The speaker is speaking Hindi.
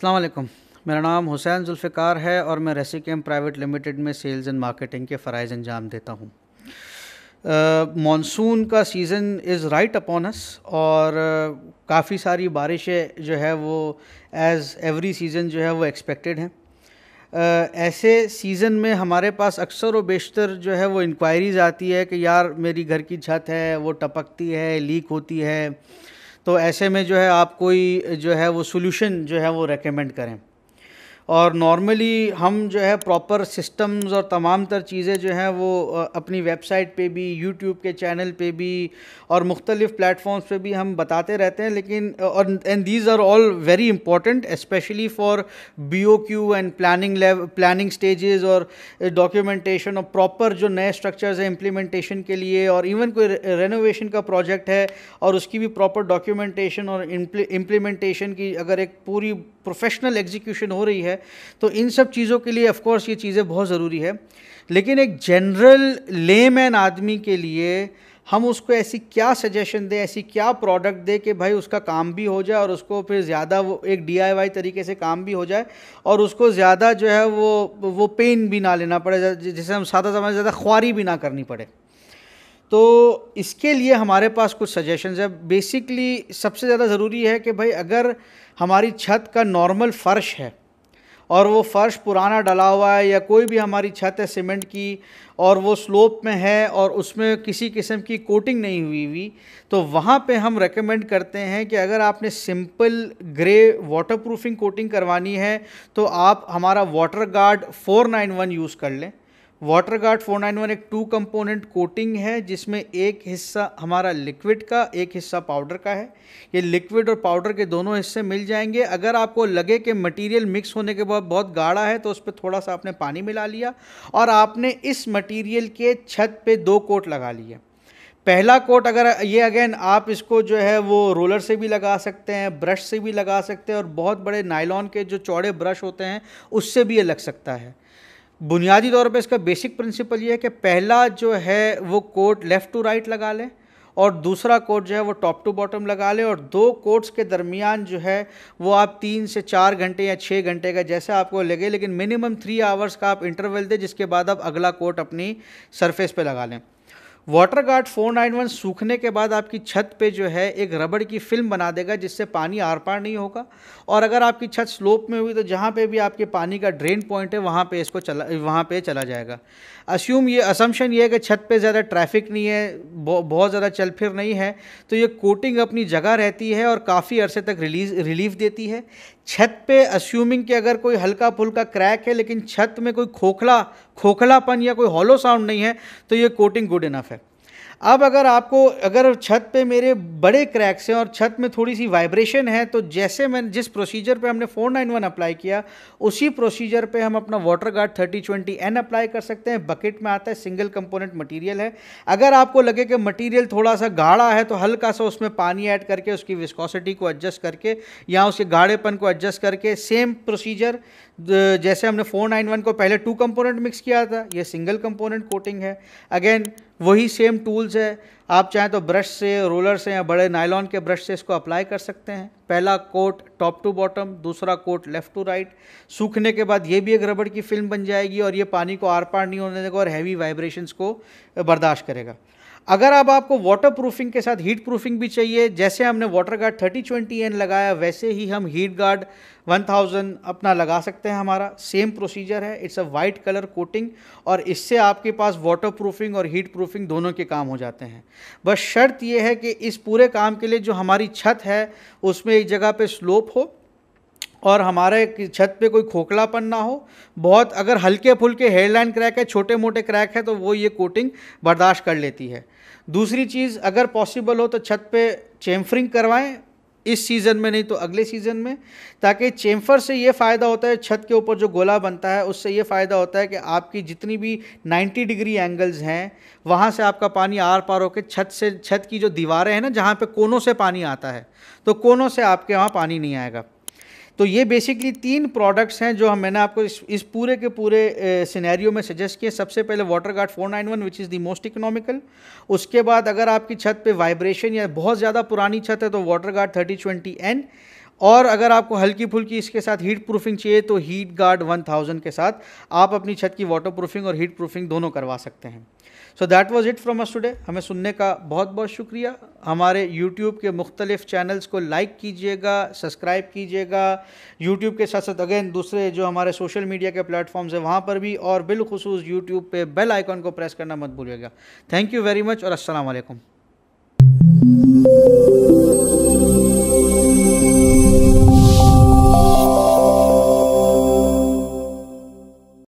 अस्सलाम वालेकुम। मेरा नाम हुसैन जुल्फ़िकार है और मैं रेसिकेम प्राइवेट लिमिटेड में सेल्स एंड मार्केटिंग के फ़राइज़ अंजाम देता हूँ। मॉनसून का season is right upon us और काफ़ी सारी बारिशें जो है वो एज़ एवरी सीज़न जो है वो एक्सपेक्टेड हैं। ऐसे सीज़न में हमारे पास अक्सर व बेशतर जो है वो इंक्वायरीज़ आती है कि यार मेरी घर की छत है वो टपकती है, लीक होती है, तो ऐसे में जो है आप कोई जो है वो सॉल्यूशन जो है वो रेकमेंड करें। और नॉर्मली हम जो है प्रॉपर सिस्टम्स और तमाम तर चीज़ें जो हैं वो अपनी वेबसाइट पे भी, यूट्यूब के चैनल पे भी और मुख्तलिफ़ प्लेटफॉर्म्स पे भी हम बताते रहते हैं, लेकिन और and these are all very important specially for BOQ and planning stages और डॉक्यूमेंटेशन और प्रॉपर जो नए स्ट्रक्चर्स हैं इम्प्लीमेंटेशन के लिए, और इवन कोई रेनोवेशन का प्रोजेक्ट है और उसकी भी प्रॉपर डॉक्यूमेंटेशन और इम्प्लीमेंटेशन की अगर एक पूरी प्रोफेशनल एग्जीक्यूशन हो रही है तो इन सब चीज़ों के लिए ऑफ कोर्स ये चीज़ें बहुत ज़रूरी है। लेकिन एक जनरल लेमैन आदमी के लिए हम उसको ऐसी क्या सजेशन दें, ऐसी क्या प्रोडक्ट दें कि भाई उसका काम भी हो जाए और उसको फिर ज़्यादा वो एक DIY तरीके से काम भी हो जाए और उसको ज़्यादा जो है वो पेन भी ना लेना पड़े, जिसे हम सादा ज़माने ज़्यादा ख्वारी भी ना करनी पड़े। तो इसके लिए हमारे पास कुछ सजेशंस है। बेसिकली सबसे ज़्यादा ज़रूरी है कि भाई अगर हमारी छत का नॉर्मल फ़र्श है और वो फ़र्श पुराना डला हुआ है, या कोई भी हमारी छत है सीमेंट की और वो स्लोप में है और उसमें किसी किस्म की कोटिंग नहीं हुई, तो वहाँ पे हम रेकमेंड करते हैं कि अगर आपने सिंपल ग्रे वाटरप्रूफिंग कोटिंग करवानी है तो आप हमारा वाटर गार्ड 491 यूज़ कर लें। वाटर गार्ड 491 एक 2 कंपोनेंट कोटिंग है जिसमें एक हिस्सा हमारा लिक्विड का, एक हिस्सा पाउडर का है। ये लिक्विड और पाउडर के दोनों हिस्से मिल जाएंगे। अगर आपको लगे कि मटेरियल मिक्स होने के बाद बहुत गाढ़ा है तो उस पर थोड़ा सा आपने पानी मिला लिया और आपने इस मटेरियल के छत पे 2 कोट लगा लिए। पहला कोट अगर ये अगेन आप इसको जो है वो रोलर से भी लगा सकते हैं, ब्रश से भी लगा सकते हैं, और बहुत बड़े नायलॉन के जो चौड़े ब्रश होते हैं उससे भी ये लग सकता है। बुनियादी तौर पे इसका बेसिक प्रिंसिपल ये है कि पहला जो है वो कोट लेफ़्ट टू राइट लगा लें और दूसरा कोट जो है वो टॉप टू बॉटम लगा लें, और 2 कोट्स के दरमियान जो है वो आप 3 से 4 घंटे या 6 घंटे का जैसा आपको लगे, लेकिन मिनिमम 3 आवर्स का आप इंटरवल दें, जिसके बाद आप अगला कोट अपनी सरफेस पे लगा लें। वाटर गार्ड 491 सूखने के बाद आपकी छत पे जो है एक रबड़ की फिल्म बना देगा जिससे पानी आर पार नहीं होगा, और अगर आपकी छत स्लोप में हुई तो जहाँ पे भी आपके पानी का ड्रेन पॉइंट है वहाँ पे वहाँ पे चला जाएगा। असम्पशन ये है कि छत पे ज़्यादा ट्रैफिक नहीं है, बहुत ज़्यादा चल फिर नहीं है, तो ये कोटिंग अपनी जगह रहती है और काफ़ी अरसे तक रिलीफ देती है। छत पे अस्यूमिंग कि अगर कोई हल्का फुल्का क्रैक है लेकिन छत में कोई खोखलापन या कोई हॉलो साउंड नहीं है तो ये कोटिंग गुड इनफ है। अब अगर छत पे मेरे बड़े क्रैक्स हैं और छत में थोड़ी सी वाइब्रेशन है, तो जैसे मैं जिस प्रोसीजर पे हमने 491 अप्लाई किया उसी प्रोसीजर पे हम अपना वाटर गार्ड 3020N अप्लाई कर सकते हैं। बकेट में आता है, सिंगल कंपोनेंट मटेरियल है। अगर आपको लगे कि मटेरियल थोड़ा सा गाढ़ा है तो हल्का सा उसमें पानी ऐड करके उसकी विस्कोसिटी को एडजस्ट करके या उसके गाढ़ेपन को एडजस्ट करके सेम प्रोसीजर जैसे हमने 491 को पहले 2 कंपोनेंट मिक्स किया था, ये सिंगल कंपोनेंट कोटिंग है। अगेन वही सेम टूल्स है, आप चाहें तो ब्रश से, रोलर से या बड़े नायलॉन के ब्रश से इसको अप्लाई कर सकते हैं। पहला कोट टॉप टू बॉटम, दूसरा कोट लेफ़्ट टू राइट। सूखने के बाद ये भी एक रबड़ की फिल्म बन जाएगी और ये पानी को आर पार नहीं होने देगा और हैवी वाइब्रेशंस को बर्दाश्त करेगा। अगर अब आपको वाटर प्रूफिंग के साथ हीट प्रूफिंग भी चाहिए, जैसे हमने वाटर गार्ड 3020N लगाया वैसे ही हम हीट गार्ड 1000 अपना लगा सकते हैं। हमारा सेम प्रोसीजर है, it's a white colour coating, और इससे आपके पास वाटर प्रूफिंग और हीट प्रूफिंग दोनों के काम हो जाते हैं। बस शर्त यह है कि इस पूरे काम के लिए जो हमारी छत है उसमें एक जगह पे स्लोप हो और हमारे छत पे कोई खोखलापन ना हो। बहुत अगर हल्के फुल्के हेयरलाइन क्रैक है, छोटे मोटे क्रैक है, तो वो ये कोटिंग बर्दाश्त कर लेती है। दूसरी चीज़, अगर पॉसिबल हो तो छत पे चेम्फरिंग करवाएं, इस सीज़न में नहीं तो अगले सीज़न में, ताकि चेम्फर से ये फ़ायदा होता है, छत के ऊपर जो गोला बनता है उससे ये फ़ायदा होता है कि आपकी जितनी भी 90 डिग्री एंगल्स हैं वहाँ से आपका पानी आर पार होकर छत की जो दीवारें हैं ना जहाँ पे कोनों से पानी आता है, तो कोनों से आपके वहाँ पानी नहीं आएगा। तो ये बेसिकली 3 प्रोडक्ट्स हैं जो मैंने आपको इस पूरे के पूरे सिनेरियो में सजेस्ट किए। सबसे पहले water guard 491 which is the most economical. उसके बाद अगर आपकी छत पे वाइब्रेशन या बहुत ज़्यादा पुरानी छत है तो वाटर गार्ड 3020N, और अगर आपको हल्की फुल्की इसके साथ हीट प्रूफिंग चाहिए तो हीट गार्ड 1000 के साथ आप अपनी छत की वाटर प्रूफिंग और हीट प्रूफिंग दोनों करवा सकते हैं। So that was it from us today. हमें सुनने का बहुत बहुत शुक्रिया। हमारे यूट्यूब के मुख्तलिफ चैनल्स को लाइक कीजिएगा, सब्सक्राइब कीजिएगा, यूट्यूब के साथ साथ अगेन दूसरे जो हमारे सोशल मीडिया के प्लेटफॉर्म्स हैं वहाँ पर भी, और बिलखुसूस यूट्यूब पे बेल आइकन को प्रेस करना मत भूलिएगा। थैंक यू वेरी मच और अस्सलाम वालेकुम।